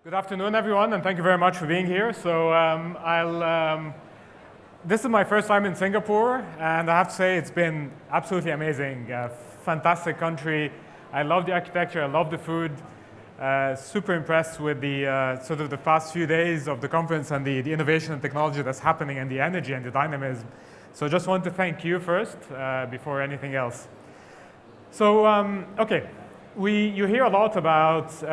Good afternoon, everyone, and thank you very much for being here. This is my first time in Singapore, and I have to say it's been absolutely amazing. Fantastic country. I love the architecture. I love the food. Super impressed with the sort of the past few days of the conference and the innovation and technology that's happening and the energy and the dynamism. So I just want to thank you first before anything else. So, okay, you hear a lot about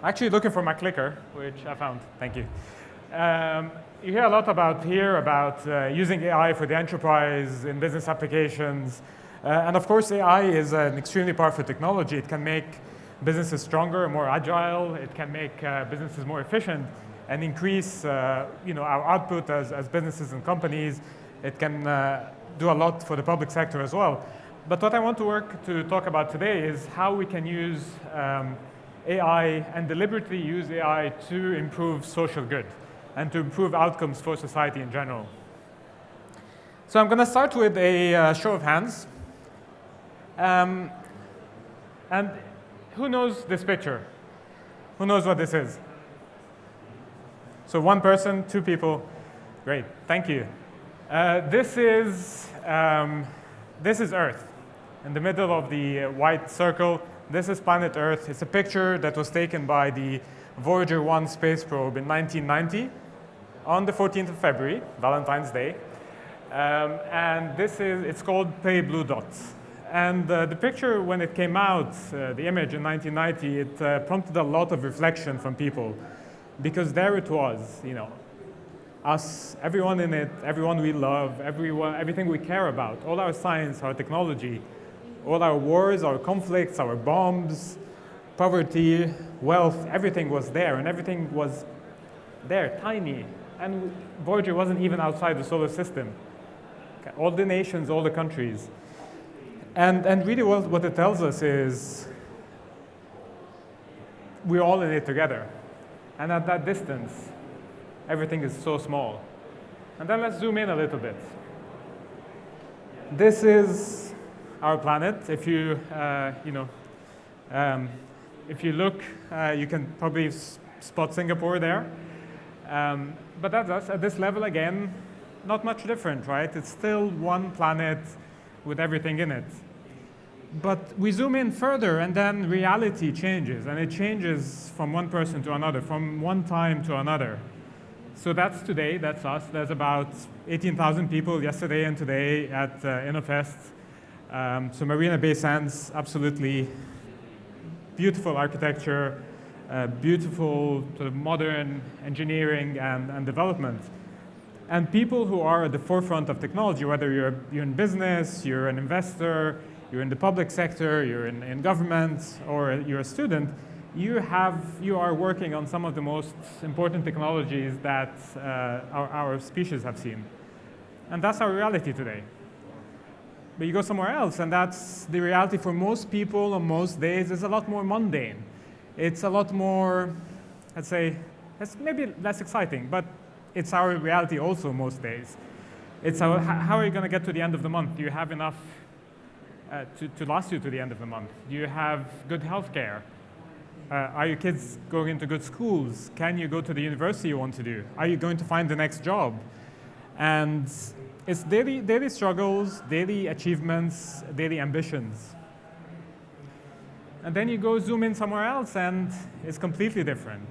actually looking for my clicker, which I found. Thank you. You hear a lot about using AI for the enterprise in business applications. And of course, AI is an extremely powerful technology. It can make businesses stronger and more agile. It can make businesses more efficient and increase our output as businesses and companies. It can do a lot for the public sector as well. But what I want to talk about today is how we can use AI and deliberately use AI to improve social good and to improve outcomes for society in general. So I'm going to start with a show of hands. And who knows this picture? Who knows what this is? So one person, two people. Great, thank you. This is Earth. In the middle of the white circle, this is planet Earth. It's a picture that was taken by the Voyager 1 space probe in 1990 on the 14th of February, Valentine's Day. And it's called Pale Blue Dots. And the picture, when it came out, the image in 1990, it prompted a lot of reflection from people. Because there it was, us, everyone in it, everyone we love, everything we care about, all our science, our technology, all our wars, our conflicts, our bombs, poverty, wealth, everything was there, and everything was there, tiny. And Voyager wasn't even outside the solar system. Okay. All the nations, all the countries. And really what it tells us is we're all in it together. And at that distance, everything is so small. And then let's zoom in a little bit. This is our planet. If you look, you can probably spot Singapore there. But that's us. At this level, again, not much different, right? It's still one planet with everything in it. But we zoom in further, and then reality changes, and it changes from one person to another, from one time to another. So that's today, that's us. There's about 18,000 people yesterday and today at Innovfest. So Marina Bay Sands, absolutely beautiful architecture, beautiful sort of modern engineering and development. And people who are at the forefront of technology, whether you're in business, you're an investor, you're in the public sector, you're in government, or you're a student, you are working on some of the most important technologies that our species have seen. And that's our reality today. But you go somewhere else, and that's the reality for most people on most days is a lot more mundane. It's a lot more, let's say, it's maybe less exciting, but it's our reality also most days. It's how are you going to get to the end of the month? Do you have enough to last you to the end of the month? Do you have good health care? Are your kids going into good schools? Can you go to the university you want to do? Are you going to find the next job? And it's daily struggles, daily achievements, daily ambitions. And then you go zoom in somewhere else, and it's completely different.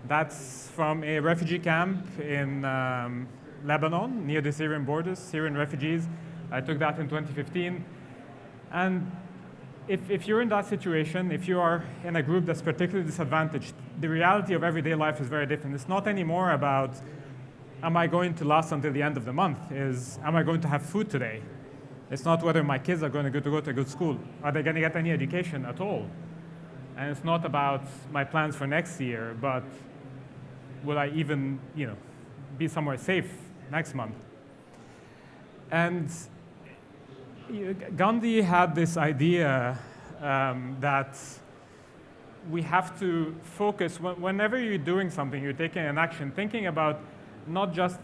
That's from a refugee camp in Lebanon, near the Syrian borders, Syrian refugees. I took that in 2015. And if you're in that situation, if you are in a group that's particularly disadvantaged, the reality of everyday life is very different. It's not anymore about, am I going to last until the end of the month? Am I going to have food today? It's not whether my kids are going to go to a good school. Are they going to get any education at all? And it's not about my plans for next year, but will I even, be somewhere safe next month? And Gandhi had this idea that we have to focus, whenever you're doing something, you're taking an action, thinking about not just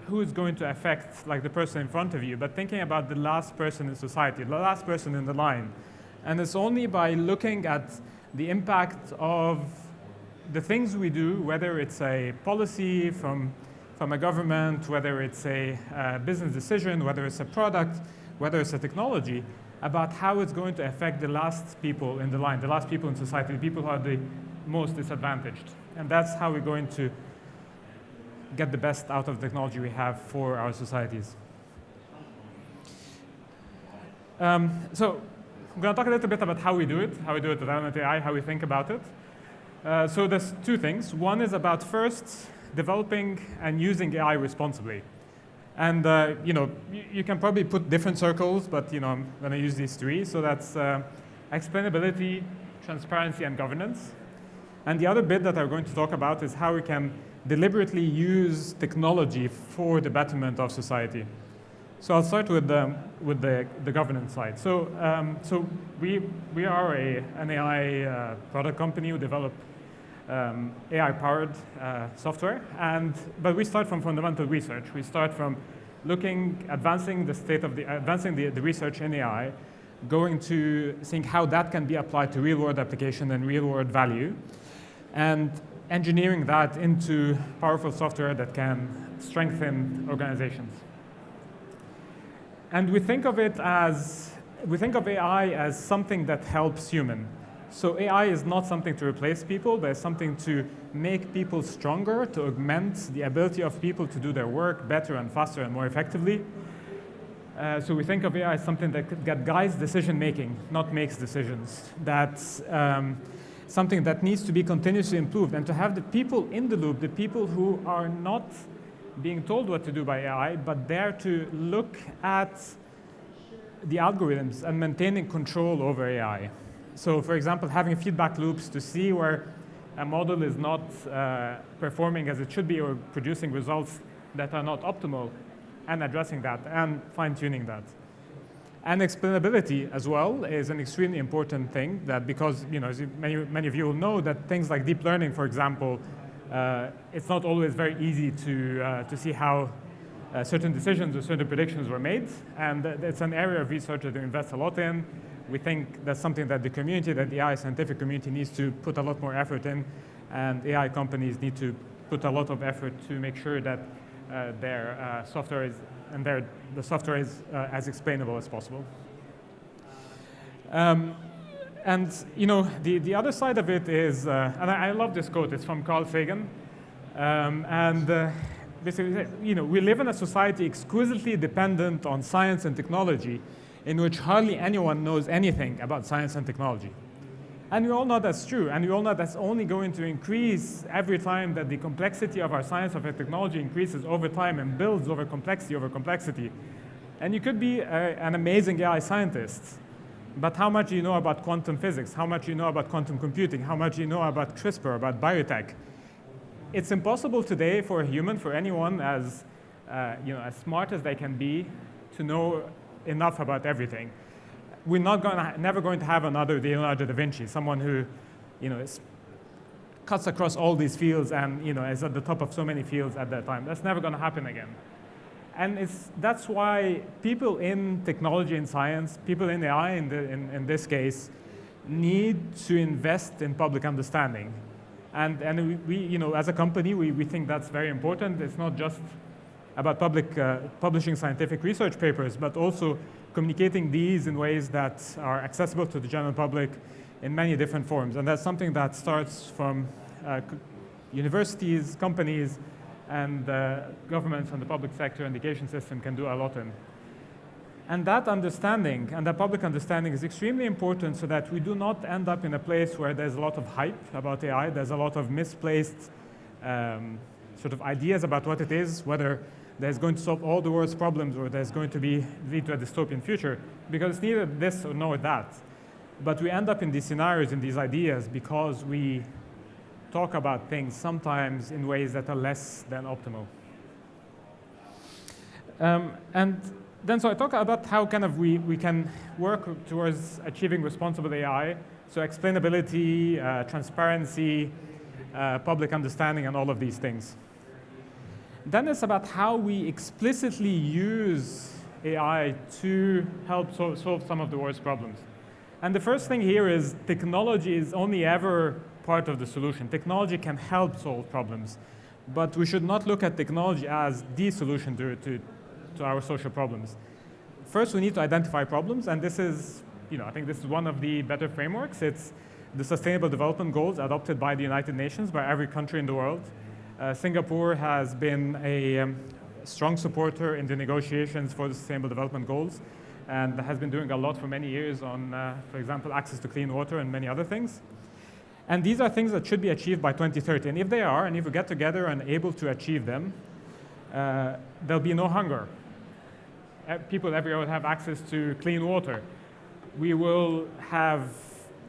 who is going to affect like the person in front of you, but thinking about the last person in society, the last person in the line. And it's only by looking at the impact of the things we do, whether it's a policy from a government, whether it's a business decision, whether it's a product, whether it's a technology, about how it's going to affect the last people in the line, the last people in society, the people who are the most disadvantaged. And that's how we're going to get the best out of the technology we have for our societies. So I'm going to talk a little bit about how we do it at Untitled, how we think about it. So there's two things. One is about first developing and using AI responsibly. And you can probably put different circles, but I'm going to use these three. So that's explainability, transparency, and governance. And the other bit that I'm going to talk about is how we can deliberately use technology for the betterment of society. So I'll start with the governance side. So we are an AI product company who develop AI-powered software, but we start from fundamental research. We start from advancing the research in AI, going to seeing how that can be applied to real-world application and real-world value, and engineering that into powerful software that can strengthen organizations. And we think of AI as something that helps human. So AI is not something to replace people, but it's something to make people stronger, to augment the ability of people to do their work better and faster and more effectively. So we think of AI as something that guides decision-making, not makes decisions. That's something that needs to be continuously improved, and to have the people in the loop, the people who are not being told what to do by AI, but there to look at the algorithms and maintaining control over AI. So, for example, having feedback loops to see where a model is not performing as it should be or producing results that are not optimal, and addressing that and fine-tuning that. And explainability as well is an extremely important thing, that because as many of you will know, that things like deep learning, for example, it's not always very easy to see how certain decisions or certain predictions were made, and it's an area of research that we invest a lot in. We think that's something that the AI scientific community needs to put a lot more effort in, and AI companies need to put a lot of effort to make sure that their software is as explainable as possible. And the other side of it is, and I love this quote. It's from Carl Sagan, basically, we live in a society exquisitely dependent on science and technology, in which hardly anyone knows anything about science and technology. And we all know that's true, and we all know that's only going to increase every time that the complexity of our science, of our technology increases over time and builds over complexity. And you could be an amazing AI scientist, but how much do you know about quantum physics? How much do you know about quantum computing? How much do you know about CRISPR, about biotech? It's impossible today for a human, for anyone as smart as they can be, to know enough about everything. We're never going to have another Leonardo da Vinci, someone who, cuts across all these fields and is at the top of so many fields at that time. That's never going to happen again. And that's why people in technology and science, people in AI in this case, need to invest in public understanding. And we as a company, we think that's very important. It's not just about publishing scientific research papers, but also communicating these in ways that are accessible to the general public in many different forms. And that's something that starts from universities, companies, and governments and the public sector and education system can do a lot in. And that understanding, and that public understanding, is extremely important so that we do not end up in a place where there's a lot of hype about AI, there's a lot of misplaced sort of ideas about what it is, whether there's going to solve all the world's problems or there's going to lead to a dystopian future, because it's neither this or nor that. But we end up in these scenarios and these ideas because we talk about things sometimes in ways that are less than optimal. And then so I talk about how kind of we can work towards achieving responsible AI, so explainability, transparency, public understanding, and all of these things. Then it's about how we explicitly use AI to help solve some of the world's problems. And the first thing here is technology is only ever part of the solution. Technology can help solve problems, but we should not look at technology as the solution to our social problems. First, we need to identify problems, and this is, I think this is one of the better frameworks. It's the Sustainable Development Goals adopted by the United Nations, by every country in the world. Singapore has been a strong supporter in the negotiations for the Sustainable Development Goals, and has been doing a lot for many years on, for example, access to clean water and many other things. And these are things that should be achieved by 2030. And if they are, and if we get together and able to achieve them, there'll be no hunger. People everywhere will have access to clean water. We will have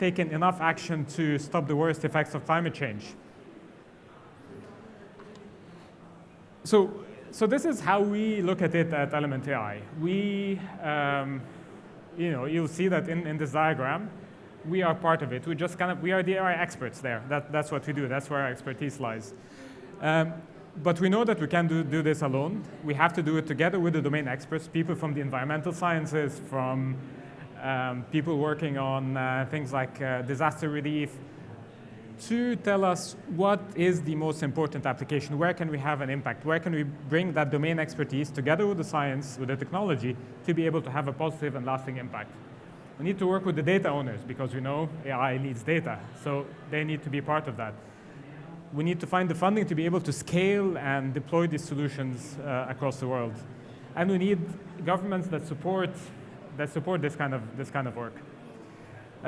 taken enough action to stop the worst effects of climate change. So this is how we look at it at Element AI. We, you'll see that in this diagram, we are part of it. We are the AI experts there. That's what we do. That's where our expertise lies. But we know that we can't do this alone. We have to do it together with the domain experts, people from the environmental sciences, from people working on things like disaster relief, to tell us what is the most important application, where can we have an impact, where can we bring that domain expertise together with the science, with the technology, to be able to have a positive and lasting impact. We need to work with the data owners, because we know AI needs data, so they need to be part of that. We need to find the funding to be able to scale and deploy these solutions across the world. And we need governments that support this kind of work.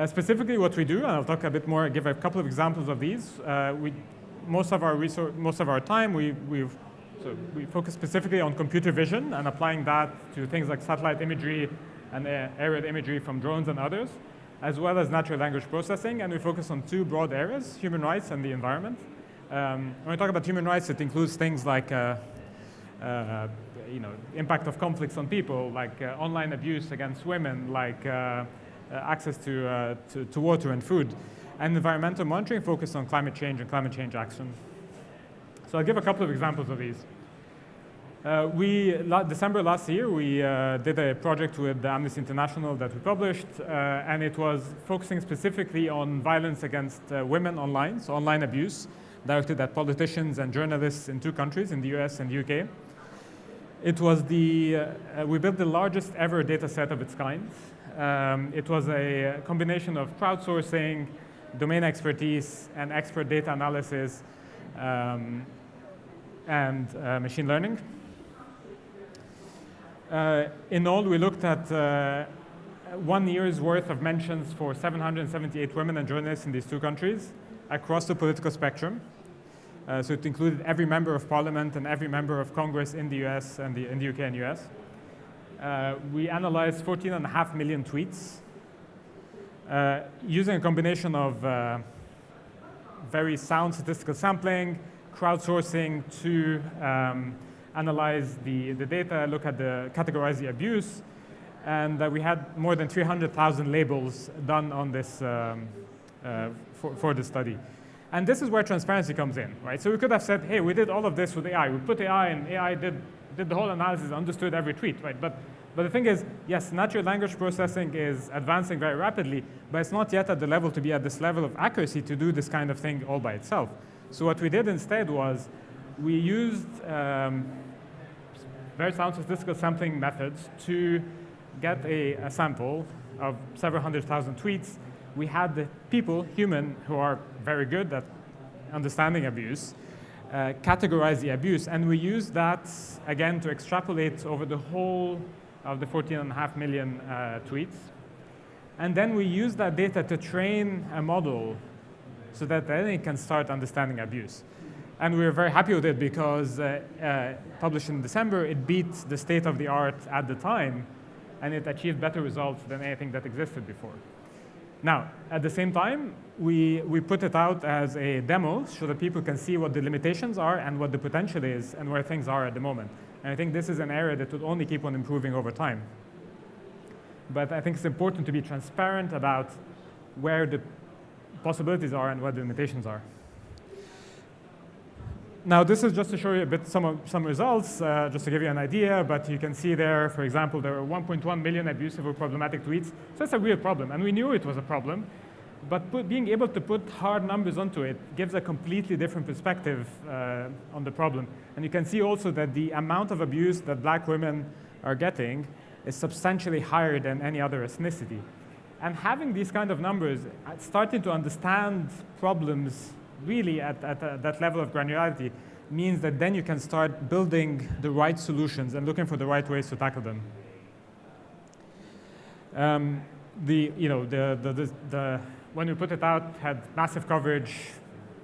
Specifically what we do, and I'll talk a bit more, give a couple of examples of these. Most of our time, we focus specifically on computer vision and applying that to things like satellite imagery and aerial imagery from drones and others, as well as natural language processing. And we focus on two broad areas, human rights and the environment. When we talk about human rights, it includes things like impact of conflicts on people, like online abuse against women, like access to water and food. And environmental monitoring focused on climate change and climate change action. So I'll give a couple of examples of these. December last year, we did a project with Amnesty International that we published, and it was focusing specifically on violence against women online, so online abuse, directed at politicians and journalists in two countries, in the US and the UK. It was we built the largest ever data set of its kind. It was a combination of crowdsourcing, domain expertise, and expert data analysis, and machine learning. In all, we looked at 1 year's worth of mentions for 778 women and journalists in these two countries across the political spectrum. So it included every member of parliament and every member of Congress in the US and in the UK and US. We analyzed 14.5 million tweets using a combination of very sound statistical sampling, crowdsourcing to analyze the data, categorize the abuse, and we had more than 300,000 labels done on this for the study. And this is where transparency comes in, right? So we could have said, hey, we did all of this with AI. We put AI, and AI did the whole analysis, understood every tweet, right? But the thing is, yes, natural language processing is advancing very rapidly, but it's not yet at the level to be at this level of accuracy to do this kind of thing all by itself. So what we did instead was we used very sound statistical sampling methods to get a sample of several 100,000 tweets. We had the people, human, who are very good at understanding abuse, categorize the abuse, and we used that, again, to extrapolate over the whole of the 14.5 million tweets. And then we used that data to train a model so that then it can start understanding abuse. And we were very happy with it because published in December, it beat the state of the art at the time, and it achieved better results than anything that existed before. Now, at the same time, we put it out as a demo so that people can see what the limitations are and what the potential is and where things are at the moment. And I think this is an area that will only keep on improving over time. But I think it's important to be transparent about where the possibilities are and what the limitations are. Now, this is just to show you a bit some results, just to give you an idea. But you can see there, for example, there were 1.1 million abusive or problematic tweets. So that's a real problem, and we knew it was a problem. But being able to put hard numbers onto it gives a completely different perspective on the problem. And you can see also that the amount of abuse that black women are getting is substantially higher than any other ethnicity. And having these kind of numbers, starting to understand problems really at that level of granularity means that then you can start building the right solutions and looking for the right ways to tackle them. When we put it out, had massive coverage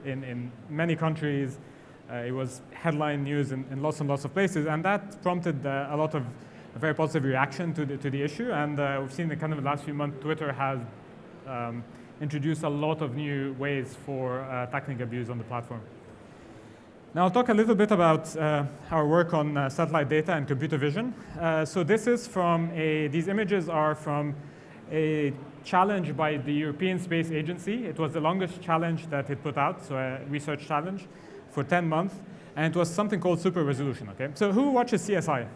in many countries. It was headline news in lots and lots of places, and that prompted a lot of very positive reaction to the issue. And we've seen that kind of in the last few months, Twitter has introduced a lot of new ways for tackling abuse on the platform. Now I'll talk a little bit about our work on satellite data and computer vision. So this is from these images are from a challenge by the European Space Agency. It was the longest challenge that it put out, so a research challenge for 10 months. And it was something called super resolution, okay? So who watches CSI?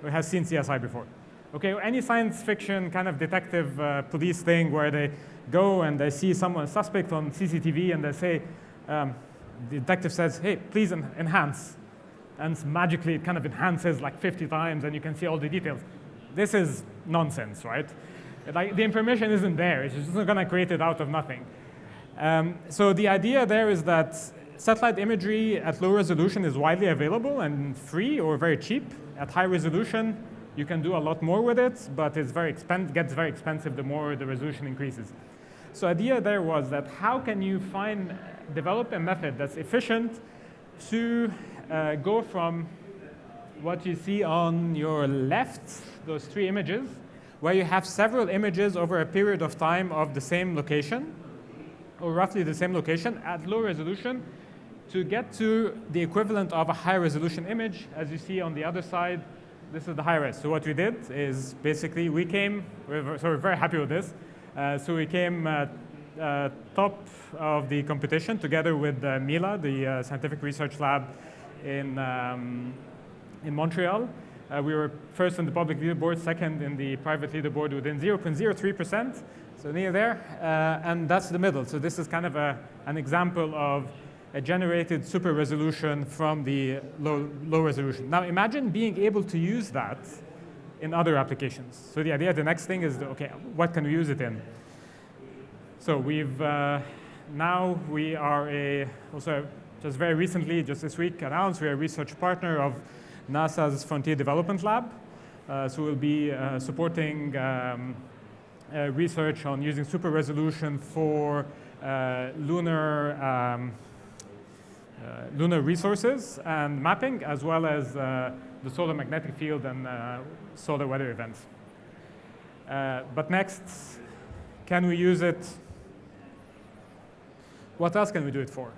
Or has seen CSI before? Okay, any science fiction kind of detective police thing where they go and they see someone suspect on CCTV and they say, the detective says, hey, please enhance. And magically it kind of enhances like 50 times and you can see all the details. This is nonsense, right? Like, the information isn't there. It's just not going to create it out of nothing. So the idea there is that satellite imagery at low resolution is widely available and free or very cheap. At high resolution, you can do a lot more with it, but it's gets very expensive the more the resolution increases. So the idea there was that how can you develop a method that's efficient to go from what you see on your left, those three images, where you have several images over a period of time of the same location, or roughly the same location at low resolution, to get to the equivalent of a high resolution image. As you see on the other side, this is the high res. So what we did is basically we're very happy with this. So we came top of the competition together with Mila, the scientific research lab in Montreal. We were first in the public leaderboard, second in the private leaderboard within 0.03%, so near there, and that's the middle. So this is kind of an example of a generated super resolution from the low resolution. Now imagine being able to use that in other applications. So the idea, the next thing is, okay, what can we use it in? So now we are also just very recently, just this week, announced we're a research partner of NASA's Frontier Development Lab. So we'll be supporting research on using super resolution for lunar resources and mapping, as well as the solar magnetic field and solar weather events. But next, can we use it? What else can we do it for?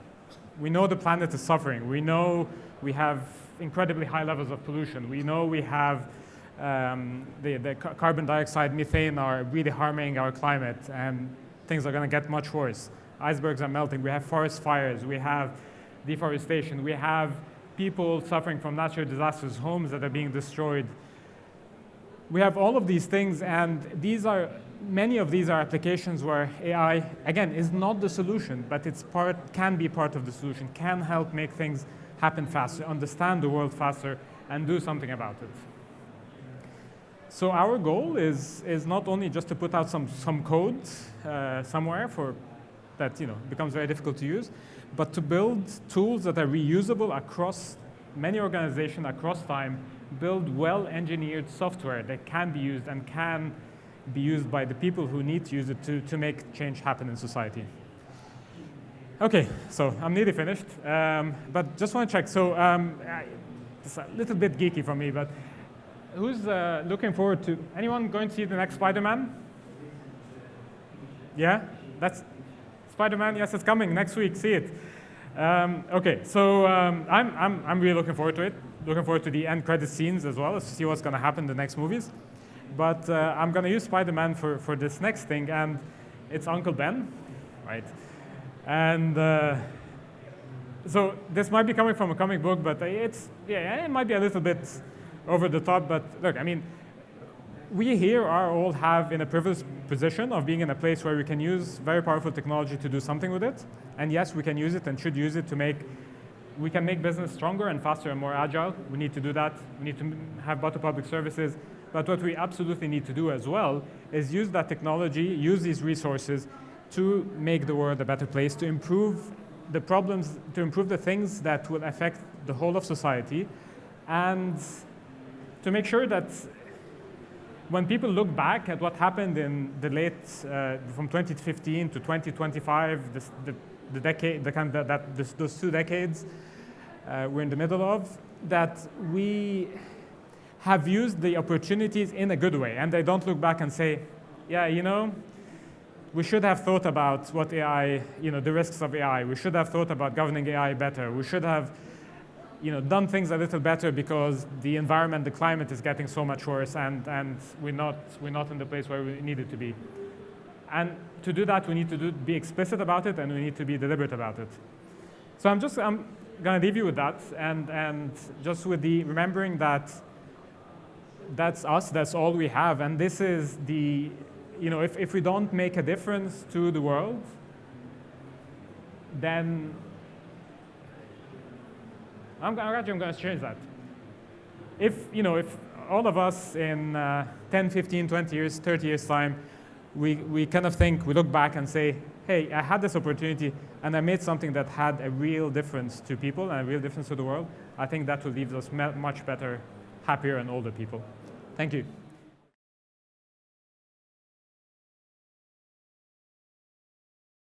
We know the planet is suffering. We know we have incredibly high levels of pollution. We know we have the carbon dioxide, methane are really harming our climate, and things are going to get much worse. Icebergs are melting. We have forest fires. We have deforestation. We have people suffering from natural disasters, homes that are being destroyed. We have all of these things, and many of these are applications where AI, again, is not the solution, but can be part of the solution, can help make things happen faster, understand the world faster, and do something about it. So our goal is not only just to put out some code somewhere that becomes very difficult to use, but to build tools that are reusable across many organizations, across time, build well-engineered software that can be used and can be used by the people who need to use it to make change happen in society. Okay, so I'm nearly finished, but just want to check. So it's a little bit geeky for me, but who's looking forward to, anyone going to see the next Spider-Man? Yeah, that's Spider-Man, yes, it's coming next week, see it. Okay, so I'm really looking forward to it. Looking forward to the end credit scenes as well, to see what's going to happen in the next movies. But I'm going to use Spider-Man for this next thing, and it's Uncle Ben, right? And So this might be coming from a comic book, but it might be a little bit over the top. But look, I mean, we here are all in a privileged position of being in a place where we can use very powerful technology to do something with it. And yes, we can use it and should use it we can make business stronger and faster and more agile. We need to do that. We need to have better public services. But what we absolutely need to do as well is use that technology, use these resources to make the world a better place, to improve the problems, to improve the things that will affect the whole of society, and to make sure that when people look back at what happened in the late, from 2015 to 2025, the decade, those 2 decades we're in the middle of, that we have used the opportunities in a good way, and they don't look back and say, yeah, we should have thought about what AI, the risks of AI. We should have thought about governing AI better. We should have, done things a little better because the environment, the climate is getting so much worse, and we're not in the place where we needed to be. And to do that, we need to be explicit about it, and we need to be deliberate about it. So I'm going to leave you with that, and just with the remembering that that's us, that's all we have, and this is if we don't make a difference to the world, then I'm going to change that. If all of us in 10, 15, 20 years, 30 years time, we kind of we look back and say, hey, I had this opportunity and I made something that had a real difference to people and a real difference to the world, I think that will leave us much better, happier, and older people. Thank you.